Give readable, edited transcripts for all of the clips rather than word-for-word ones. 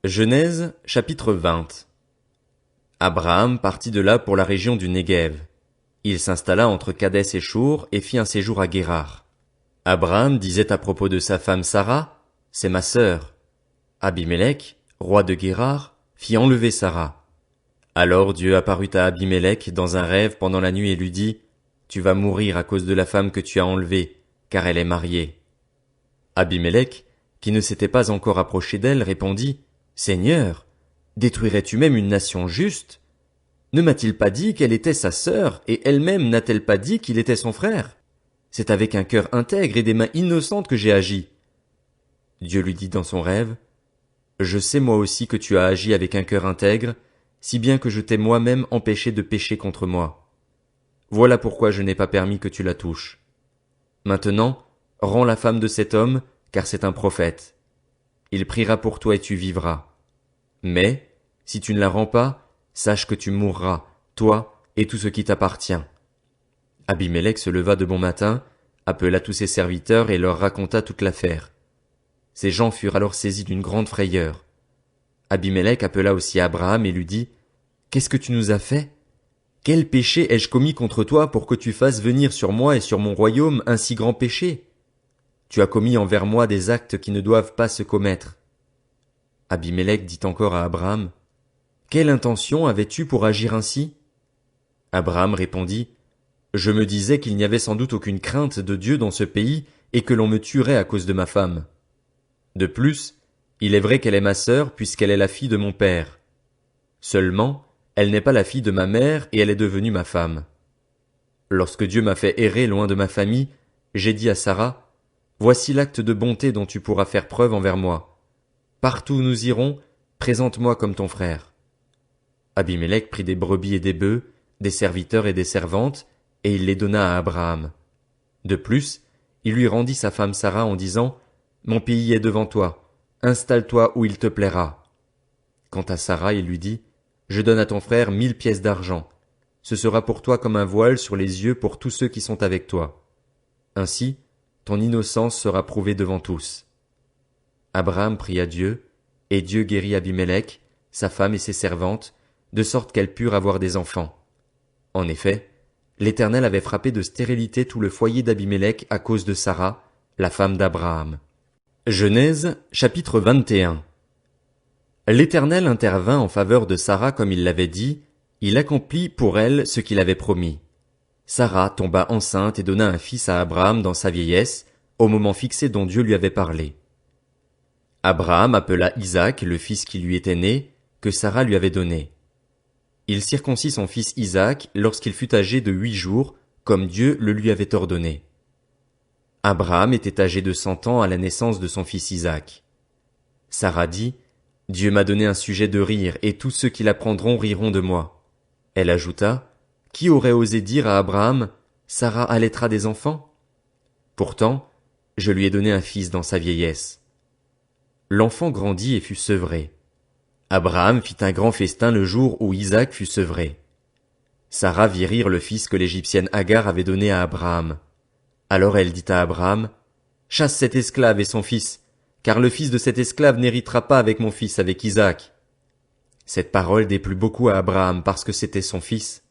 Genèse, chapitre 20. Abraham partit de là pour la région du Néguev. Il s'installa entre Kadès et Shur et fit un séjour à Guérar. Abraham disait à propos de sa femme Sarah, « C'est ma sœur. » Abimélec, roi de Guérar, fit enlever Sarah. Alors Dieu apparut à Abimélec dans un rêve pendant la nuit et lui dit, « Tu vas mourir à cause de la femme que tu as enlevée, car elle est mariée. » Abimélec, qui ne s'était pas encore approché d'elle, répondit, « Seigneur, détruirais-tu même une nation juste? Ne m'a-t-il pas dit qu'elle était sa sœur, et elle-même n'a-t-elle pas dit qu'il était son frère? C'est avec un cœur intègre et des mains innocentes que j'ai agi. » Dieu lui dit dans son rêve, « Je sais moi aussi que tu as agi avec un cœur intègre, si bien que je t'ai moi-même empêché de pécher contre moi. Voilà pourquoi je n'ai pas permis que tu la touches. Maintenant, rends la femme de cet homme, car c'est un prophète. Il priera pour toi et tu vivras. Mais, si tu ne la rends pas, sache que tu mourras, toi et tout ce qui t'appartient. » Abimélec se leva de bon matin, appela tous ses serviteurs et leur raconta toute l'affaire. Ces gens furent alors saisis d'une grande frayeur. Abimélec appela aussi Abraham et lui dit, « Qu'est-ce que tu nous as fait? Quel péché ai-je commis contre toi pour que tu fasses venir sur moi et sur mon royaume un si grand péché? Tu as commis envers moi des actes qui ne doivent pas se commettre. » Abimélec dit encore à Abraham, « Quelle intention avais-tu pour agir ainsi? » Abraham répondit, « Je me disais qu'il n'y avait sans doute aucune crainte de Dieu dans ce pays et que l'on me tuerait à cause de ma femme. De plus, il est vrai qu'elle est ma sœur puisqu'elle est la fille de mon père. Seulement, elle n'est pas la fille de ma mère et elle est devenue ma femme. Lorsque Dieu m'a fait errer loin de ma famille, j'ai dit à Sarah, « Voici l'acte de bonté dont tu pourras faire preuve envers moi. Partout où nous irons, présente-moi comme ton frère. » Abimélec prit des brebis et des bœufs, des serviteurs et des servantes, et il les donna à Abraham. De plus, il lui rendit sa femme Sarah en disant, « Mon pays est devant toi, installe-toi où il te plaira. » Quant à Sarah, il lui dit, « Je donne à ton frère 1000 pièces d'argent. Ce sera pour toi comme un voile sur les yeux pour tous ceux qui sont avec toi. Ainsi, ton innocence sera prouvée devant tous. » Abraham pria Dieu, et Dieu guérit Abimélec, sa femme et ses servantes, de sorte qu'elles purent avoir des enfants. En effet, l'Éternel avait frappé de stérilité tout le foyer d'Abimélec à cause de Sarah, la femme d'Abraham. Genèse, chapitre 21. L'Éternel intervint en faveur de Sarah comme il l'avait dit, il accomplit pour elle ce qu'il avait promis. Sarah tomba enceinte et donna un fils à Abraham dans sa vieillesse, au moment fixé dont Dieu lui avait parlé. Abraham appela Isaac, le fils qui lui était né, que Sarah lui avait donné. Il circoncit son fils Isaac lorsqu'il fut âgé de 8 jours, comme Dieu le lui avait ordonné. Abraham était âgé de 100 ans à la naissance de son fils Isaac. Sarah dit, « Dieu m'a donné un sujet de rire, et tous ceux qui l'apprendront riront de moi. » Elle ajouta, « Qui aurait osé dire à Abraham, Sarah allaitera des enfants? Pourtant, je lui ai donné un fils dans sa vieillesse. » L'enfant grandit et fut sevré. Abraham fit un grand festin le jour où Isaac fut sevré. Sarah vit rire le fils que l'Égyptienne Agar avait donné à Abraham. Alors elle dit à Abraham, « Chasse cet esclave et son fils, car le fils de cet esclave n'héritera pas avec mon fils, avec Isaac. » Cette parole déplut beaucoup à Abraham parce que c'était son fils.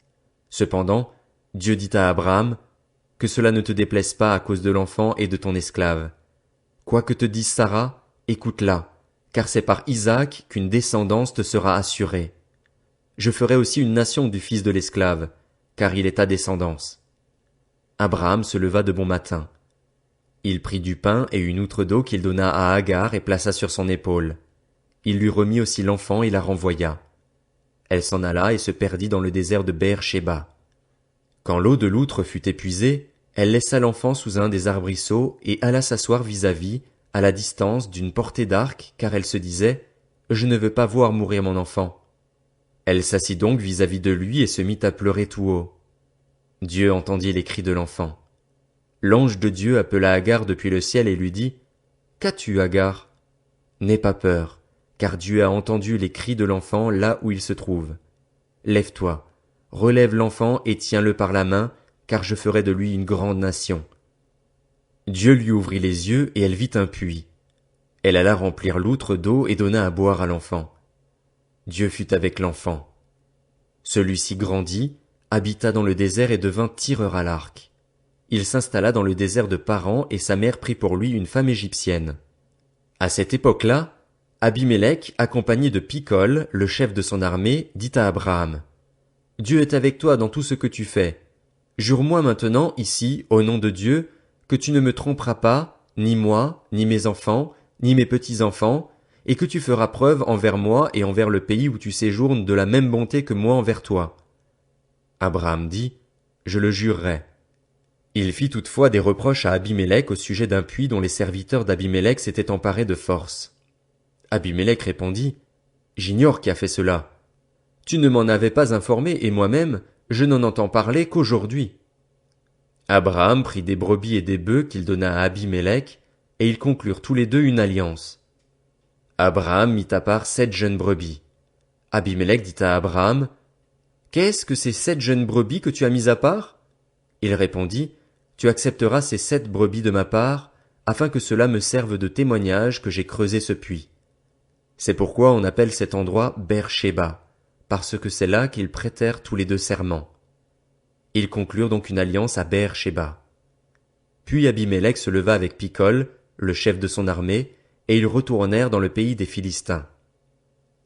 Cependant, Dieu dit à Abraham, « Que cela ne te déplaise pas à cause de l'enfant et de ton esclave. Quoi que te dise Sarah, écoute-la, car c'est par Isaac qu'une descendance te sera assurée. Je ferai aussi une nation du fils de l'esclave, car il est ta descendance. » Abraham se leva de bon matin. Il prit du pain et une outre d'eau qu'il donna à Agar et plaça sur son épaule. Il lui remit aussi l'enfant et la renvoya. Elle s'en alla et se perdit dans le désert de Beër-Shéba. Quand l'eau de l'outre fut épuisée, elle laissa l'enfant sous un des arbrisseaux et alla s'asseoir vis-à-vis, à la distance d'une portée d'arc, car elle se disait, « Je ne veux pas voir mourir mon enfant. » Elle s'assit donc vis-à-vis de lui et se mit à pleurer tout haut. Dieu entendit les cris de l'enfant. L'ange de Dieu appela Agar depuis le ciel et lui dit, « Qu'as-tu, Agar? N'aie pas peur, car Dieu a entendu les cris de l'enfant là où il se trouve. Lève-toi, relève l'enfant et tiens-le par la main, car je ferai de lui une grande nation. » Dieu lui ouvrit les yeux et elle vit un puits. Elle alla remplir l'outre d'eau et donna à boire à l'enfant. Dieu fut avec l'enfant. Celui-ci grandit, habita dans le désert et devint tireur à l'arc. Il s'installa dans le désert de Paran et sa mère prit pour lui une femme égyptienne. À cette époque-là, Abimélec, accompagné de Picol, le chef de son armée, dit à Abraham: « Dieu est avec toi dans tout ce que tu fais. Jure-moi maintenant, ici, au nom de Dieu, que tu ne me tromperas pas, ni moi, ni mes enfants, ni mes petits-enfants, et que tu feras preuve envers moi et envers le pays où tu séjournes de la même bonté que moi envers toi. » Abraham dit: « Je le jurerai. » Il fit toutefois des reproches à Abimélec au sujet d'un puits dont les serviteurs d'Abimélec s'étaient emparés de force. Abimélec répondit: « J'ignore qui a fait cela. Tu ne m'en avais pas informé et moi-même, je n'en entends parler qu'aujourd'hui. » Abraham prit des brebis et des bœufs qu'il donna à Abimélec, et ils conclurent tous les deux une alliance. Abraham mit à part 7 jeunes brebis. Abimélec dit à Abraham: « Qu'est-ce que ces 7 jeunes brebis que tu as mis à part? » Il répondit: « Tu accepteras ces 7 brebis de ma part, afin que cela me serve de témoignage que j'ai creusé ce puits. » C'est pourquoi on appelle cet endroit Beer-Shéba, parce que c'est là qu'ils prêtèrent tous les deux serment. Ils conclurent donc une alliance à Beer-Shéba. Puis Abimélec se leva avec Picol, le chef de son armée, et ils retournèrent dans le pays des Philistins.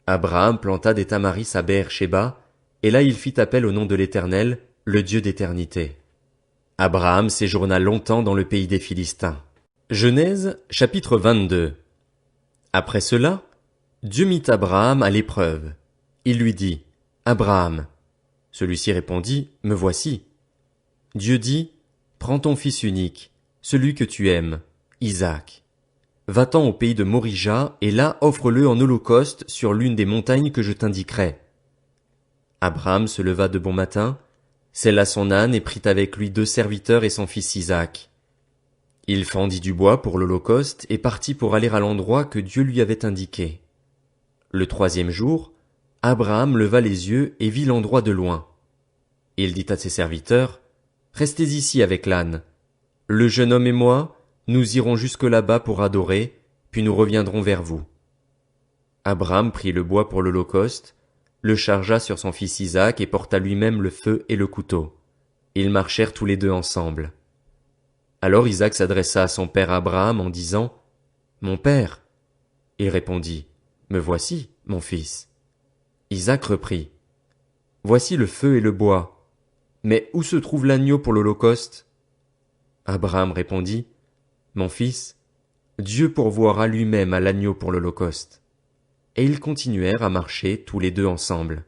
Abraham planta des tamaris à Beer-Shéba, et là il fit appel au nom de l'Éternel, le Dieu d'éternité. Abraham séjourna longtemps dans le pays des Philistins. Genèse, chapitre 22. Après cela, Dieu mit Abraham à l'épreuve. Il lui dit: « Abraham. » Celui-ci répondit: « Me voici. » Dieu dit: « Prends ton fils unique, celui que tu aimes, Isaac. Va-t'en au pays de Morija, et là offre-le en holocauste sur l'une des montagnes que je t'indiquerai. » Abraham se leva de bon matin, sella son âne et prit avec lui 2 serviteurs et son fils Isaac. Il fendit du bois pour l'holocauste et partit pour aller à l'endroit que Dieu lui avait indiqué. Le 3e jour, Abraham leva les yeux et vit l'endroit de loin. Il dit à ses serviteurs: « Restez ici avec l'âne. Le jeune homme et moi, nous irons jusque là-bas pour adorer, puis nous reviendrons vers vous. » Abraham prit le bois pour l'holocauste, le chargea sur son fils Isaac et porta lui-même le feu et le couteau. Ils marchèrent tous les deux ensemble. Alors Isaac s'adressa à son père Abraham en disant: « Mon père. » Il répondit: « Me voici, mon fils. » Isaac reprit: « Voici le feu et le bois. Mais où se trouve l'agneau pour l'holocauste? » Abraham répondit: « Mon fils, Dieu pourvoira lui-même à l'agneau pour l'holocauste. » Et ils continuèrent à marcher tous les deux ensemble.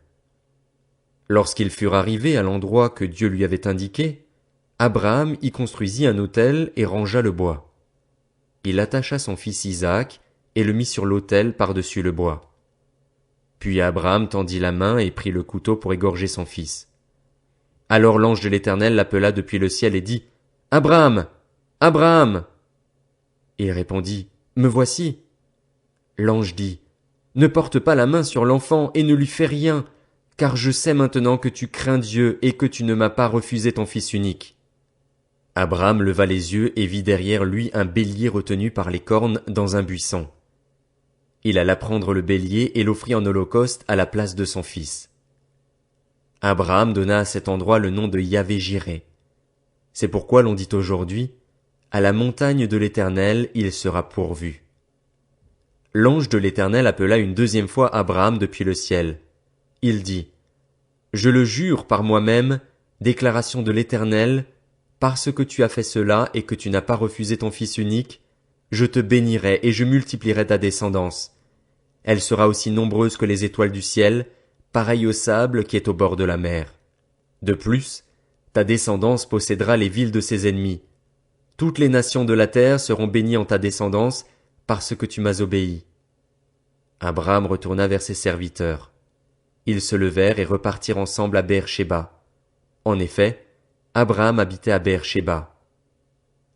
Lorsqu'ils furent arrivés à l'endroit que Dieu lui avait indiqué, Abraham y construisit un autel et rangea le bois. Il attacha son fils Isaac et le mit sur l'autel par-dessus le bois. Puis Abraham tendit la main et prit le couteau pour égorger son fils. Alors l'ange de l'Éternel l'appela depuis le ciel et dit: « Abraham! Abraham! » Il répondit: « Me voici. » L'ange dit: « Ne porte pas la main sur l'enfant et ne lui fais rien, car je sais maintenant que tu crains Dieu et que tu ne m'as pas refusé ton fils unique. » Abraham leva les yeux et vit derrière lui un bélier retenu par les cornes dans un buisson. Il alla prendre le bélier et l'offrit en holocauste à la place de son fils. Abraham donna à cet endroit le nom de Yahvé-Jiré. C'est pourquoi l'on dit aujourd'hui: « À la montagne de l'Éternel il sera pourvu. » L'ange de l'Éternel appela une 2e fois Abraham depuis le ciel. Il dit: « Je le jure par moi-même, déclaration de l'Éternel, parce que tu as fait cela et que tu n'as pas refusé ton fils unique, je te bénirai et je multiplierai ta descendance. Elle sera aussi nombreuse que les étoiles du ciel, pareille au sable qui est au bord de la mer. De plus, ta descendance possédera les villes de ses ennemis. Toutes les nations de la terre seront bénies en ta descendance, parce que tu m'as obéi. » Abraham retourna vers ses serviteurs. Ils se levèrent et repartirent ensemble à Beer-Shéba. En effet, Abraham habitait à Beer-Shéba.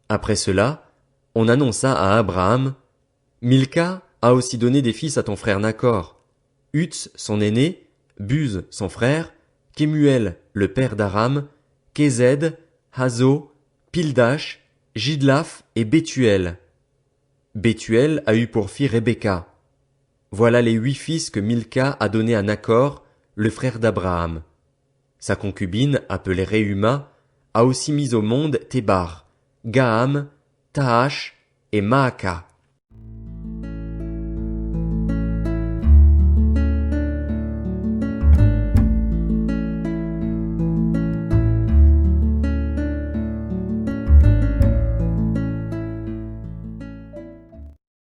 Après cela, on annonça à Abraham: « Milca a aussi donné des fils à ton frère Nacor. Uts, son aîné, Buz, son frère, Kemuel, le père d'Aram, Kézed, Hazo, Pildash, Jidlaph et Bethuel. » Bethuel a eu pour fille Rebecca. Voilà les 8 fils que Milca a donnés à Nachor, le frère d'Abraham. Sa concubine, appelée Réhuma, a aussi mis au monde Tébar, Gaham, Tahash et Maaka.